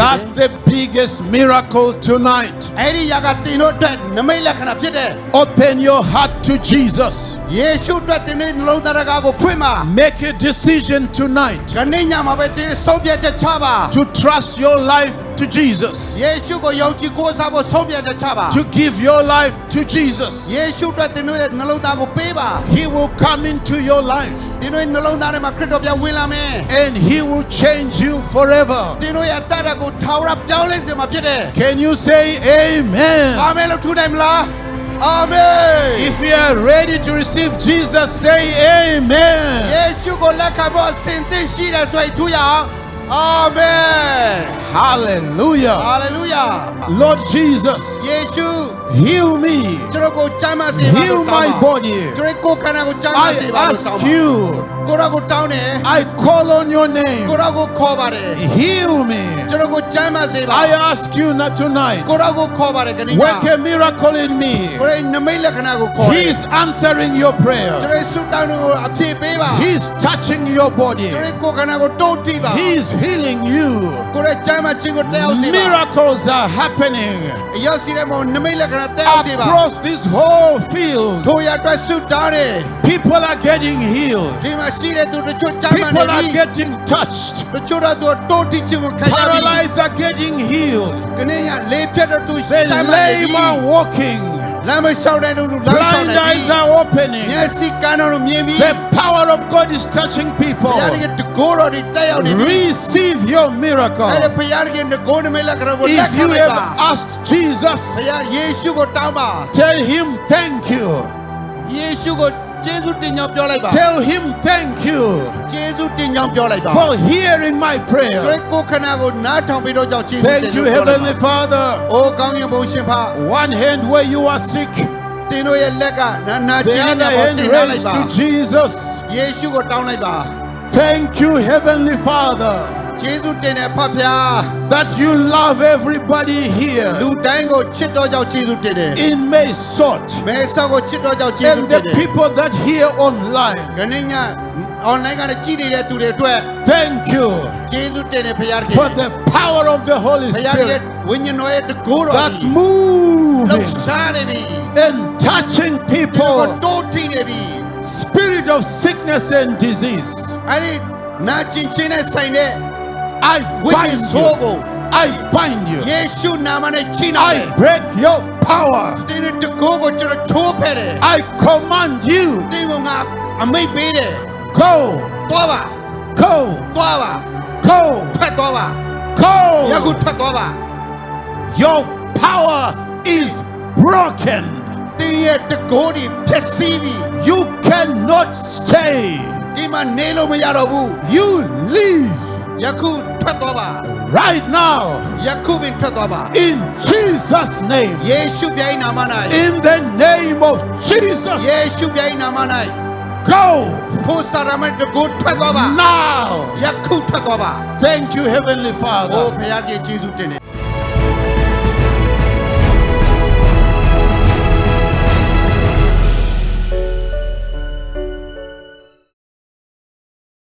That's the biggest miracle tonight. အဲ့ဒီຢာကတင်တို့အတွက်နမိတ်လက္ခဏာဖြစ်တယ် Open your heart to Jesus. ယေရှုအတွက်တင်တဲ့နှလုံးသားကိုဖွင့်ပါ Make a decision tonight ခဏညမှာပဲတင်ဆုံးဖြတ်ချက်ချပါ to trust your life to Jesus. ယေရှုကိုယုံကြည်ကိုးစားဖို့ဆုံးဖြတ်ချက်ချပါ To give your life to Jesus. ယေရှုအတွက်တင်တို့ရဲ့နှလုံးသားကိုပေးပါ He will come into your life တင်တို့ရဲ့နှလုံးသားထဲမှာခရစ်တော်ပြန်ဝင်လာမယ် and He will change you forever. တင်တို့ရဲ့အသက်ကိုထာဝရပြောင်းလဲစေမှာဖြစ်တယ် Can you say amen? အာမင်လို့ထူနိုင်မလား Amen. If you are ready to receive Jesus, say amen. ယေရှုကိုလက်ခံဖို့အစဉ်သင့်ရှိတယ်ဆိုရင်ထူရအောင် Amen. Hallelujah. Hallelujah. Lord Jesus, ယေရှု heal me. ကျွန်တော်ကိုကျမ်းမာစေပါ Heal my body. ကျွန်တော်ကိုခန္ဓာကိုကျမ်းမာ I စေပါလို့ ask တောင်းပါ you. ကိုရောကိုတောင်းတယ် I call on your name. ကိုရောကိုခေါ်ပါတယ် Heal me. ကျွန်တော်ကိုကျမ်းမာစေပါ I ask you not tonight. ကိုရောကိုခေါ်ပါတယ်ခဏည Work a miracle in me. ကိုရောနမိတ်လက္ခဏာကိုခေါ်တယ် He's answering your ကျွန် prayer. တော်ဆုတောင်းကိုအပြည့်ပေးပါ He's touching your body. ကျွန်တော်ကိုခန္ဓာကိုတိုးတီးပါ He's healing you. ကိုရောကျမ်းမာခြင်းကိုတက်အောင်စေပါ Miracles are happening အရောက်စီတဲ့မောနမိတ်လက္ခဏာတက်အောင်စေပါ across this whole field. တို့ရအတွက်ဆုတောင်းတယ် People are getting healed. ဒီမှာရှိတဲ့သူတို့ကျမ်းမာနေ People ပြီ are getting touched. တို့တော့တိုးတီးခြင်းကိုခံရပြီ Paralyzed are getting healed. ခဏရလေးဖြတ်တော့သူ The ကျမ်းမာနေပြီ lame are walking. လမ်းမလျှောက်တဲ့လူလမ်းလျှောက် Blind နေပြီ eyes are opening. မျက်စိကန်းတော်မြင်ပြီ The power of God is touching people. ဘုရားရဲ့တကိုးတော်တွေတက်ရောက်နေပြီ Receive your miracle. အဲ့ဒါဘုရားရဲ့တကိုးနမိတ်လက္ခဏာကိုလက် If ခံ you လိုက် have ပါ asked Jesus, ဘုရားယေရှုကိုတောင်းပါ tell him thank you. ယေရှုကိုကျေးဇူးတင်ကြောင်းပြောလိုက်ပါ Tell him thank you ကျေးဇူးတင်ကြောင်းပြောလိုက်ပါ for hearing my ကျွ prayer. န်ကိုခန္ဓာကိုနားထောင်ပြီးတော့ကြောင့်ကျေးဇူးတင် Thank you, Heavenly Father. အိုကောင်းကင်ဘုံရှင်ဖ One hand where you are sick, တင်တို့ရဲ့လက်ကနာ the ကျင်း other တဲ့ပေါ် hand တင်ထားလိုက် raised ပါ to Jesus. ယေရှုကိုတောင်းလိုက်ပါ Thank you, Heavenly Father, ကျေးဇူးတင်တဲ့ဖဖျား that you love everybody လူ here တိုင်းကိုချစ်တော်ကြောင့်ကျေးဇူးတင်တယ် in Maysot မဲဆောက်ကိုချစ်တော်ကြောင့်ကျေးဇူး and တင် the တယ် people that hear online. ခဏည online ကနေကြည့်နေတဲ့သူတွေအတွက် Thank you ကျေးဇူးတင်တယ်ဖခင် for the power of the Holy ဖခင်ရဲ့ Spirit ဝိညာဉ်တော်ရဲ့တကိုးတော် that's လှု moving ပ်ရှားနေပြီ and touching ကို people. တိုးထိနေပြီ Spirit of sickness and disease, အဲ့ဒီနာကျင်ခြင်းနဲ့ဆိုင်တဲ့ I ဝိညာဉ် bind ဆိုးကို you. I bind you. ယေရှုနာမနဲ့ချိန်နာတယ် I break your power. တင်းတဲ့တကိုးကိုကျွန်တော်ချိုးဖဲ့တယ် I command you. တင်းကငါအမိတ်ပေးတယ် Go, သွားပါ go, သွားပါ go, ထွက်သွားပါ ယခု go. ထွက်သွားပါ Your power is broken. တင်းရဲ့တကိုးတွေဖျက်ဆီးပြီ You cannot stay. ဒီမှာနေလို့မရတော့ဘူး You leave ယခုထွက်သွားပါ right now ယခုပင်ထွက်သွားပါ in Jesus' name. ယေရှုပြိုင်နာမ၌ In the name of Jesus. ယေရှုပြိုင်နာမ၌ Go ဖို့စာရမတကိုးထွက်သွားပါ now. ယခုထွက်သွားပါ Thank you, Heavenly အို Father. ဖခင်ရဲ့ယေရှုတင်တယ်